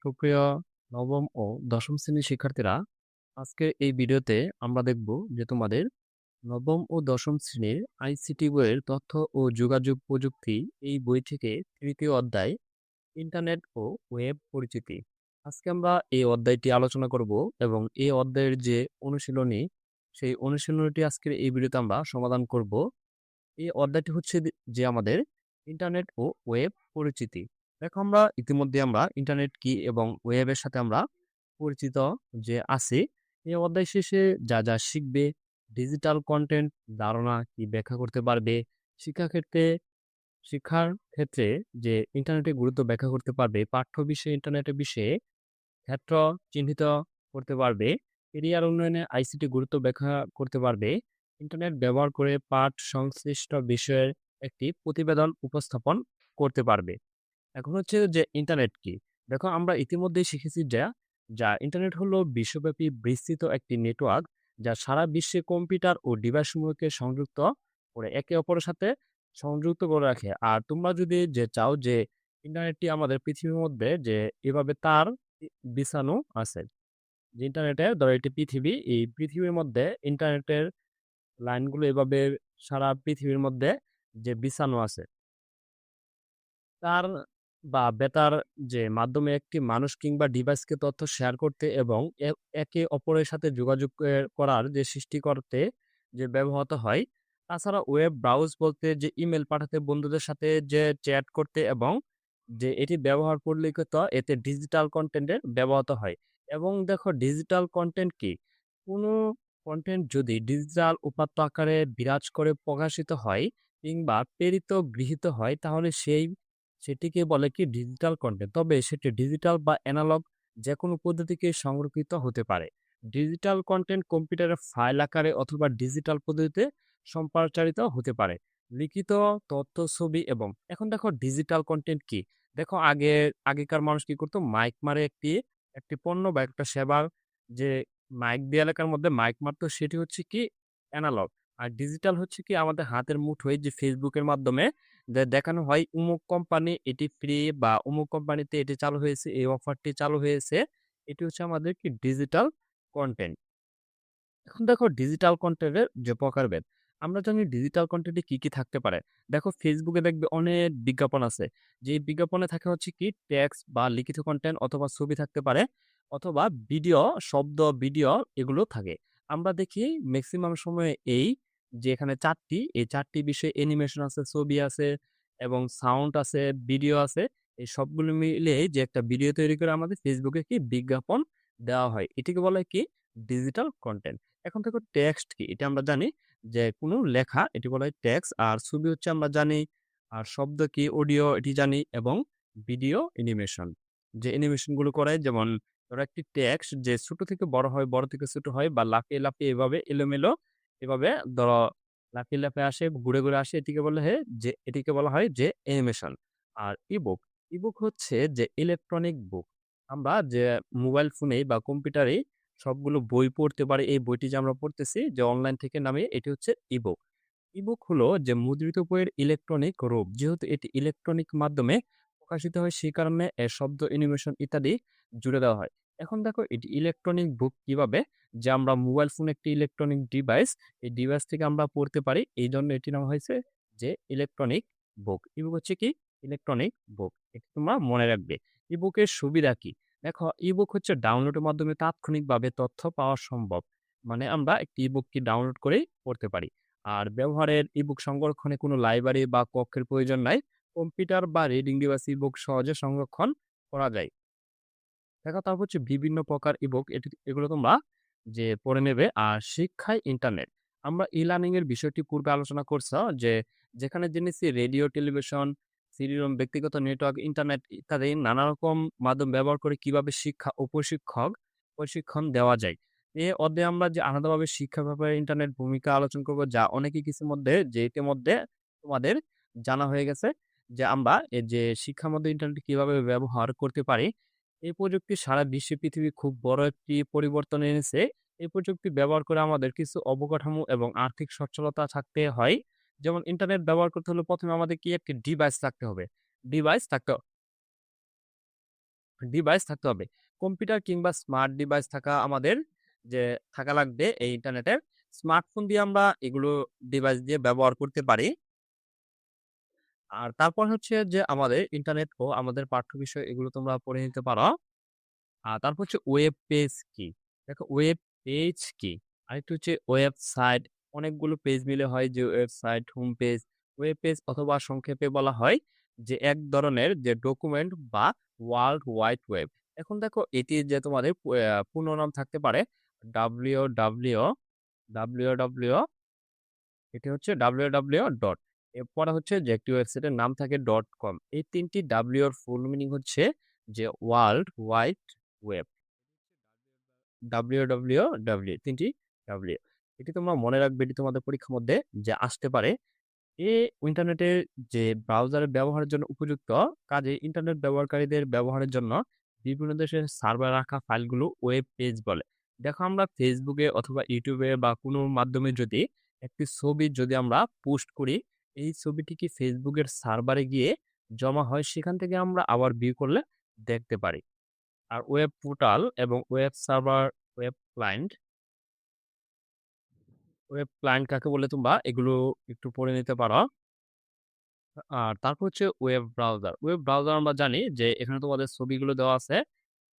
সুপ্রিয় নবম ও দশম শ্রেণীর শিক্ষার্থীরা, আজকের এই ভিডিওতে আমরা দেখব যে তোমাদের নবম ও দশম শ্রেণীর আইসিটি বইয়ের তথ্য ও যোগাযোগ প্রযুক্তি এই বই থেকে তৃতীয় অধ্যায় ইন্টারনেট ও ওয়েব পরিচিতি। আজকে আমরা এই অধ্যায়টি আলোচনা করব এবং এই অধ্যায়ের যে অনুশীলনী, সেই অনুশীলনীটি আজকের এই ভিডিওতে আমরা সমাধান করব। এই অধ্যায়টি হচ্ছে যে আমাদের ইন্টারনেট ও ওয়েব পরিচিতি। দেখো, আমরা ইতিমধ্যে ইন্টারনেট কি এবং ওয়েবের সাথে আমরা পরিচিত যে আছি। এই অধ্যায় শেষে যা যা শিখবে, ডিজিটাল কন্টেন্ট ধারণা কি ব্যাখ্যা করতে পারবে, শিক্ষাক্ষেত্রে শিক্ষার ক্ষেত্রে যে ইন্টারনেটের গুরুত্ব ব্যাখ্যা করতে পারবে, পাঠ্য বিষয়ে ইন্টারনেটের বিষয়ে ক্ষেত্র চিহ্নিত করতে পারবে, এরিয়ার উন্নয়নে আইসিটি গুরুত্ব ব্যাখ্যা করতে পারবে, ইন্টারনেট ব্যবহার করে পাঠ সংশ্লিষ্ট বিষয়ের একটি প্রতিবেদন উপস্থাপন করতে পারবে। এখন হচ্ছে যে ইন্টারনেট কি? দেখো, আমরা ইতিমধ্যেই শিখেছি যে ইন্টারনেট হলো বিশ্বব্যাপী বিস্তৃত একটি নেটওয়ার্ক যা সারা বিশ্বে কম্পিউটার ও ডিভাইসসমূহকে সংযুক্ত করে একে অপরের সাথে সংযুক্ত করে রাখে। আর তোমরা যদি চাও যে ইন্টারনেটটি আমাদের পৃথিবীর মধ্যে যে এভাবে তার বিছানো আছে। যে ইন্টারনেটের ধরো এটি পৃথিবী, এই পৃথিবীর মধ্যে ইন্টারনেটের লাইনগুলো এভাবে সারা পৃথিবীর মধ্যে যে বিছানো আছে। তার বেতার যে মাধ্যমে একটি মানুষ কিংবা ডিভাইসকে তথ্য শেয়ার করতে এবং একে অপরের সাথে যোগাযোগ করার যে সৃষ্টি করতে যে ব্যবহৃত হয়। তাছাড়া ওয়েব ব্রাউজ বলতে যে ইমেল পাঠাতে, বন্ধুদের সাথে যে চ্যাট করতে এবং যে এটি ব্যবহার পরিলক্ষিত এতে ডিজিটাল কনটেন্টের ব্যবহৃত হয়। এবং দেখো, ডিজিটাল কনটেন্ট কি? কোনো কনটেন্ট যদি ডিজিটাল উপাত্ত আকারে বিরাজ করে প্রকাশিত হয় কিংবা প্রেরিত গৃহীত হয়, তাহলে সেটিকে বলে কি ডিজিটাল কনটেন্ট। তবে সেটি ডিজিটাল বা অ্যানালগ যেকোনো পদ্ধতিকে সংরক্ষিত হতে পারে। ডিজিটাল কনটেন্ট কম্পিউটারের ফাইল আকারে অথবা ডিজিটাল পদ্ধতিতে সম্প্রচারিত হতে পারে। লিখিত তথ্য, ছবি এবং এখন দেখো ডিজিটাল কনটেন্ট কি? দেখো, আগেকার মানুষ কি করতো? মাইক মারে একটি পণ্য বা একটা সেবার যে মাইক দিয়ে এলাকার মধ্যে মাইক মারতো, সেটি হচ্ছে কি অ্যানালগ। আর ডিজিটাল হচ্ছে কি আমাদের হাতের মুঠোয় যে ফেসবুকের মাধ্যমে দেখানো হয় অমুক কোম্পানি এটি ফ্রি বা অমুক কোম্পানিতে এটি চালু হয়েছে, এই অফারটি চালু হয়েছে। এটি হচ্ছে আমাদের কি ডিজিটাল কনটেন্ট। এখন দেখো, ডিজিটাল কনটেন্টের যে প্রকারভেদ। আমরা জানি ডিজিটাল কনটেন্টে কি, কি থাকতে পারে। দেখো, ফেসবুকে দেখবে অনেক বিজ্ঞাপন আছে। যে বিজ্ঞাপনে থাকে হচ্ছে কি টেক্সট বা লিখিত কনটেন্ট অথবা ছবি থাকতে পারে অথবা ভিডিও, শব্দ, ভিডিও এগুলো থাকে। আমরা দেখি মেক্সিমাম সময়ে যে এখানে ৪ টি, এই ৪ টি বিষয়ে অ্যানিমেশন আছে, ছবি আছে এবং সাউন্ড আছে, ভিডিও আছে। এই সবগুলো মিলিয়ে যে একটা ভিডিও তৈরি করে আমাদের ফেসবুকে কি বিজ্ঞাপন দেওয়া হয়। এটিকে বলা হয় কি ডিজিটাল কনটেন্ট। এখন দেখো, টেক্সট কি? এটা আমরা জানি যে কোনো লেখা, এটি বলা হয় টেক্সট। আর ছবি হচ্ছে আমরা জানি। আর শব্দ কি? অডিও, এটি জানি। এবং ভিডিও অ্যানিমেশন, যে অ্যানিমেশন গুলো করে, যেমন ধরো একটি টেক্সট যে ছোট থেকে বড় হয়, বড় থেকে ছোট হয় বা লাফিয়ে লাফিয়ে এভাবে এলোমেলো এভাবে ধরো লাফিয়ে লাফিয়ে আসে, ঘুরে ঘুরে আসে, এটিকে বলা হয় যে অ্যানিমেশন। আর ইবুক, ইবুক হচ্ছে যে ইলেকট্রনিক বুক। আমরা যে মোবাইল ফোনে বা কম্পিউটারে সবগুলো বই পড়তে পারি। এই বইটি যে আমরা পড়তেছি যে অনলাইন থেকে নামিয়ে, এটি হচ্ছে ইবুক। ইবুক হলো যে মুদ্রিত বইয়ের ইলেকট্রনিক রূপ। যেহেতু এটি ইলেকট্রনিক মাধ্যমে প্রকাশিত হয়, সেই কারণে এর শব্দ, অ্যানিমেশন ইত্যাদি জুড়ে দেওয়া হয়। এখন দেখো, এটি ইলেকট্রনিক বুক কিভাবে? যে আমরা মোবাইল ফোন একটি ইলেকট্রনিক ডিভাইস, এই ডিভাইস থেকে আমরা পড়তে পারি। এইজন্য এটির নাম হয়েছে যে ইলেকট্রনিক বুক। ইবুক হচ্ছে কি ইলেকট্রনিক বুক। এটি তোমরা মনে রাখবে। ইবুকের সুবিধা কি? দেখো, ইবুক হচ্ছে ডাউনলোডের মাধ্যমে তাৎক্ষণিকভাবে তথ্য পাওয়া সম্ভব। মানে আমরা একটি ইবুকটি ডাউনলোড করেই পড়তে পারি। আর ব্যবহারের ইবুক সংরক্ষণে কোনো লাইব্রেরি বা কক্ষের প্রয়োজন নাই। কম্পিউটার বা রিডিং ডিভাইস ইবুক সহজে সংরক্ষণ করা যায়। দেখো, তারপর হচ্ছে বিভিন্ন প্রকার ইবুক, এগুলো তোমরা পড়ে নেবে। আর শিক্ষায় ইন্টারনেট। আমরা ই-লার্নিং এর বিষয়টি পূর্বে আলোচনা করছি যে যেখানে জেনেছি রেডিও, টেলিভিশন, সিডি-রোম, ব্যক্তিগত নেটওয়ার্ক, ইন্টারনেট ইত্যাদি নানা রকম মাধ্যম ব্যবহার করে কিভাবে শিক্ষা ও প্রশিক্ষণ দেওয়া যায়। এ অধ্যায়ে আমরা যে আলাদাভাবে শিক্ষা ব্যাপারে ইন্টারনেট ভূমিকা আলোচনা করব, যা অনেকই কিছুর মধ্যে ইতিমধ্যে তোমাদের জানা হয়ে গেছে যে আমরা এই যে শিক্ষার মধ্যে ইন্টারনেট কিভাবে ব্যবহার করতে পারি। এই প্রযুক্তি সারা বিশ্বে পৃথিবী খুব বড় একটি পরিবর্তন এনেছে। এই প্রযুক্তি ব্যবহার করে আমাদের কিছু অবকাঠামো এবং আর্থিক সচ্ছলতা থাকতে হয়। যেমন ইন্টারনেট ব্যবহার করতে হলে ১ম এ আমাদের কি একটি ডিভাইস থাকতে হবে। ডিভাইস থাকতে ডিভাইস থাকতে হবে। কম্পিউটার কিংবা স্মার্ট ডিভাইস থাকা লাগবে এই ইন্টারনেটের। স্মার্টফোন দিয়ে আমরা এগুলো ডিভাইস দিয়ে ব্যবহার করতে পারি। আর তারপর হচ্ছে যে আমাদের ইন্টারনেট ও আমাদের পাঠ্য বিষয় এগুলো তোমরা পড়ে নিতে পারো। তারপর হচ্ছে ওয়েব পেজ কি? দেখো ওয়েব পেজ কি? আরেকটা হচ্ছে ওয়েবসাইট। অনেকগুলো পেজ মিলে হয় যে website, home page. Web page অথবা সংক্ষেপে বলা হয় যে এক ধরনের যে ডকুমেন্ট বা ওয়ার্ল্ড ওয়াইড ওয়েব। এখন দেখো এটি যে তোমাদের পূর্ণ নাম থাকতে পারে WWW, WWW এটি হচ্ছে www ডট। এরপরে হচ্ছে যে একটি ওয়েবসাইটের নাম থাকে .com। এই ৩ টি W এর ফুল মিনিং হচ্ছে যে ওয়ার্ল্ড ওয়াইড ওয়েব। WWW ৩ টি W। এটি তোমরা মনে রাখবে, এটি তোমাদের পরীক্ষার মধ্যে যে আসতে পারে। ইন্টারনেটের যে ব্রাউজারের ব্যবহারের জন্য উপযুক্ত, কাজেই ইন্টারনেট ব্যবহারকারীদের ব্যবহারের জন্য বিভিন্ন দেশের সার্ভার রাখা ফাইলগুলো ওয়েব পেজ বলে। দেখো আমরা ফেসবুকে অথবা ইউটিউবে বা কোনো মাধ্যমে যদি একটি ছবি যদি আমরা পোস্ট করি, এই ছবিটি কি ফেসবুকের সার্ভারে গিয়ে জমা হয়, সেখান থেকে আমরা আবার ভিউ করলে দেখতে পারি। আর ওয়েব পোর্টাল এবং ওয়েব ক্লায়েন্ট কাকে বলে তোমরা এগুলো একটু পড়ে নিতে পারো। আর তারপর হচ্ছে ওয়েব ব্রাউজার। ওয়েব ব্রাউজার আমরা জানি যে এখানে তোমাদের ছবিগুলো দেওয়া আছে।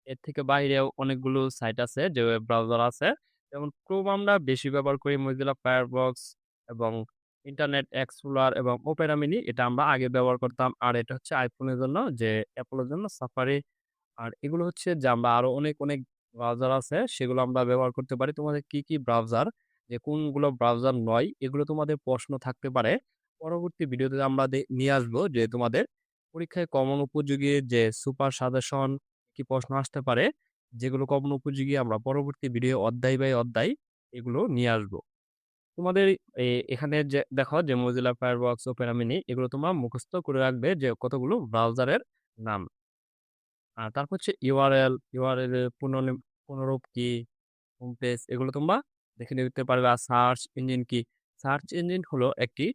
এর থেকে বাইরেও অনেকগুলো সাইট আছে যে ওয়েব ব্রাউজার আছে। যেমন ক্রোম আমরা বেশি ব্যবহার করি, মজিলা ফায়ারফক্স এবং ইন্টারনেট এক্সপ্লোরার এবং ওপেরা মিনি এটা আমরা আগে ব্যবহার করতাম। আর এটা হচ্ছে আইফোনের জন্য, যে অ্যাপলের জন্য সাফারি। আর এগুলো হচ্ছে যে আমরা আরো অনেক ব্রাউজার আছে, সেগুলো আমরা ব্যবহার করতে পারি। তোমাদের কি ব্রাউজার, যে কোনগুলো ব্রাউজার নয়, এগুলো তোমাদের প্রশ্ন থাকতে পারে। পরবর্তী ভিডিওতে আমরা নিয়ে আসবো যে তোমাদের পরীক্ষায় কমন উপযোগী যে সুপার সাজেশন কি প্রশ্ন আসতে পারে, যেগুলো কমন উপযোগী আমরা পরবর্তী ভিডিও অধ্যায় বাই অধ্যায় এগুলো নিয়ে আসবো। তোমাদের এখানে যে দেখো যে মজিলা ফায়ারফক্স, ওপেরা মিনি এগুলো তোমরা মুখস্থ করে রাখবে যে কতগুলো ব্রাউজারের নাম। আর তারপর হচ্ছে ইউআরএল এর পুনরূপ কি, হোম পেজ এগুলো তোমরা দেখে নিতে পারবে। আর সার্চ ইঞ্জিন কি? সার্চ ইঞ্জিন হলো একটি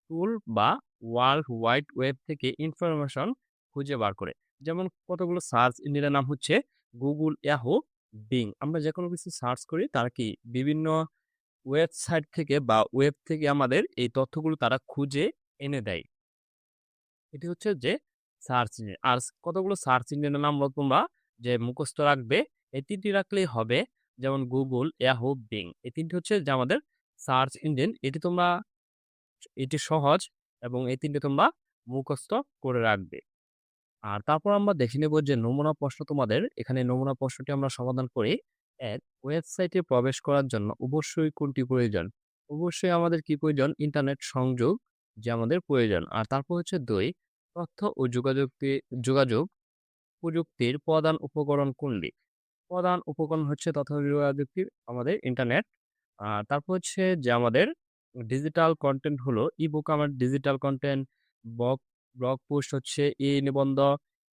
টুল বা ওয়ার্ল্ড ওয়াইড ওয়েব থেকে ইনফরমেশন খুঁজে বার করে। যেমন কতগুলো সার্চ ইঞ্জিনের নাম হচ্ছে গুগল, ইয়াহু, বিং। আমরা যে কোনো কিছু সার্চ করি তারা কি বিভিন্ন ওয়েবসাইট থেকে বা ওয়েব থেকে আমাদের এই তথ্যগুলো তারা খুঁজে এনে দেয়। এটি হচ্ছে যে সার্চ ইঞ্জিন। আর কতগুলো সার্চ ইঞ্জিনের নাম তোমরা যে মুখস্থ রাখবে, এই ৩ টি রাখলেই হবে। যেমন গুগল, ইয়াহু, বিং। এই ৩ টি হচ্ছে যে আমাদের সার্চ ইঞ্জিন। এটি সহজ এবং এই ৩ টি তোমরা মুখস্থ করে রাখবে। আর তারপর আমরা দেখে নেব যে নমুনা প্রশ্ন তোমাদের। এখানে নমুনা প্রশ্নটি আমরা সমাধান করি। ১. ওয়েবসাইটে প্রবেশ করার জন্য অবশ্যই কোনটি প্রয়োজন? অবশ্যই আমাদের কি প্রয়োজন? ইন্টারনেট সংযোগ যে আমাদের প্রয়োজন। আর তারপর হচ্ছে ২. তথ্য ও যোগাযোগ প্রযুক্তির প্রধান উপকরণ কোনটি? প্রধান উপকরণ হচ্ছে তথ্য ও যোগাযোগের আমাদের ইন্টারনেট। তারপর হচ্ছে যে আমাদের ডিজিটাল কনটেন্ট হলো ই-বুক, আমার digital content, blog blog post হচ্ছে নিবন্ধ,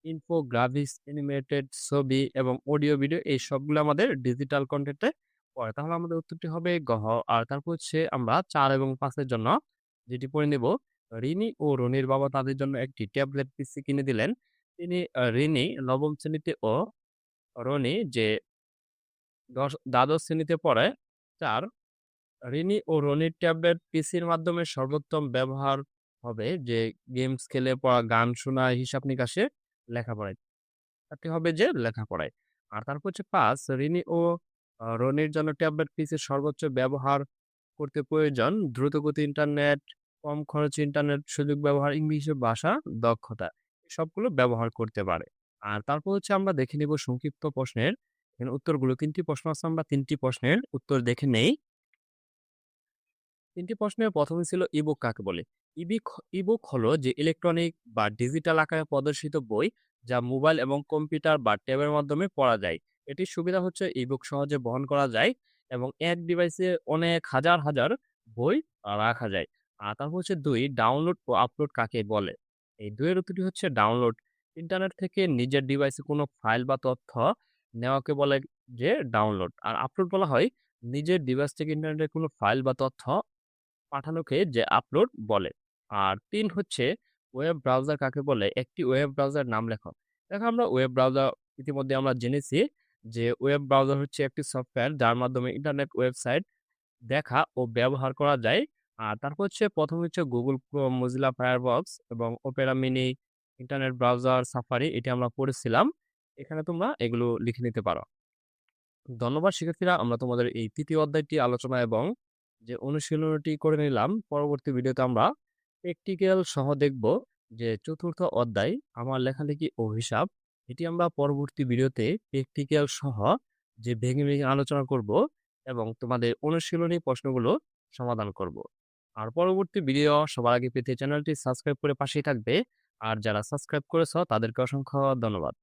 ইনফোগ্রাফিক্স, অ্যানিমেটেড ছবি এবং অডিও ভিডিও, এই সবগুলো আমাদের ডিজিটাল কনটেন্টে পড়ে। তাহলে আমাদের উত্তরটি হবে গহ। আর তারপর হচ্ছে আমরা ৪ এবং ৫ এর জন্য যেটি পড়ে নেব, রিনি ও রনির বাবা তাদের জন্য একটি ট্যাবলেট পিসি কিনে দিলেন। রিনি নবম শ্রেণীতে ও রনি যে দ্বাদশ শ্রেণীতে পড়ে। ৪. রিনি ও রনির ট্যাবলেট পিসির মাধ্যমে সর্বোত্তম ব্যবহার হবে যে গেমস খেলে, পড়া, গান শোনা, হিসাব নিকাশে, লেখাপড়ায়। ৪টি হবে যে লেখাপড়ায়। আর তারপর হচ্ছে ৫. রিনি ও রনির জন্য ট্যাবলেট পিসির সর্বোচ্চ ব্যবহার করতে প্রয়োজন দ্রুতগতি ইন্টারনেট, কম খরচে ইন্টারনেট সুযোগ ব্যবহার, ইংলিশ ভাষা দক্ষতা। সবগুলো ব্যবহার করতে পারে। আর তারপর হচ্ছে আমরা দেখে নিব সংক্ষিপ্ত প্রশ্নের এখানে উত্তরগুলো। ৩টি প্রশ্ন আছে, আমরা ৩টি প্রশ্নের উত্তর দেখে নেই। ৩টি প্রশ্নের ১ম ছিল ইবুক কাকে বলে? ইবুক হলো যে ইলেকট্রনিক বা ডিজিটাল আকারে প্রদর্শিত বই, যা মোবাইল এবং কম্পিউটার বা ট্যাবের মাধ্যমে পড়া যায়। এটির সুবিধা হচ্ছে ইবুক সহজে বহন করা যায় এবং এক ডিভাইসে অনেক হাজার বই রাখা যায়। আর তারপর হচ্ছে ২. ডাউনলোড ও আপলোড কাকে বলে? এই ২ এর উত্তরটি হচ্ছে ডাউনলোড। ইন্টারনেট থেকে নিজের ডিভাইসে কোনো ফাইল বা তথ্য নেওয়াকে বলে যে ডাউনলোড। আর আপলোড বলা হয় নিজের ডিভাইস থেকে ইন্টারনেটে কোনো ফাইল বা তথ্য পাঠানোকে যে আপলোড বলে। আর ৩ হচ্ছে ওয়েব ব্রাউজার কাকে বলে? একটি ওয়েব ব্রাউজার নাম লেখো। দেখো আমরা ওয়েব ব্রাউজার ইতিমধ্যে আমরা জেনেছি যে ওয়েব ব্রাউজার হচ্ছে একটি সফটওয়্যার যার মাধ্যমে ইন্টারনেট ওয়েবসাইট দেখা ও ব্যবহার করা যায়। আর তারপর হচ্ছে ১ম হচ্ছে Google Chrome, Mozilla Firefox এবং Opera Mini, internet browser, Safari এটি আমরা পড়েছিলাম। এখানে তোমরা এগুলো লিখে নিতে পারো। ধন্যবাদ শিক্ষার্থীরা। আমরা তোমাদের এই ৩য় অধ্যায়টি আলোচনা এবং যে অনুশীলনীটি করে নিলাম। পরবর্তী ভিডিওতে আমরা প্র্যাকটিক্যাল সহ দেখব যে ৪র্থ অধ্যায় আমার লেখালেখি ও হিসাব। এটি আমরা পরবর্তী ভিডিওতে প্র্যাকটিক্যাল সহ যে ভেঙে, ভেঙে আলোচনা করব এবং তোমাদের অনুশীলনী প্রশ্নগুলো সমাধান করব। আর পরবর্তী ভিডিও সবার আগে পেতে চ্যানেলটি সাবস্ক্রাইব করে পাশেই থাকবে। আর যারা সাবস্ক্রাইব করেছ তাদেরকে অসংখ্য ধন্যবাদ।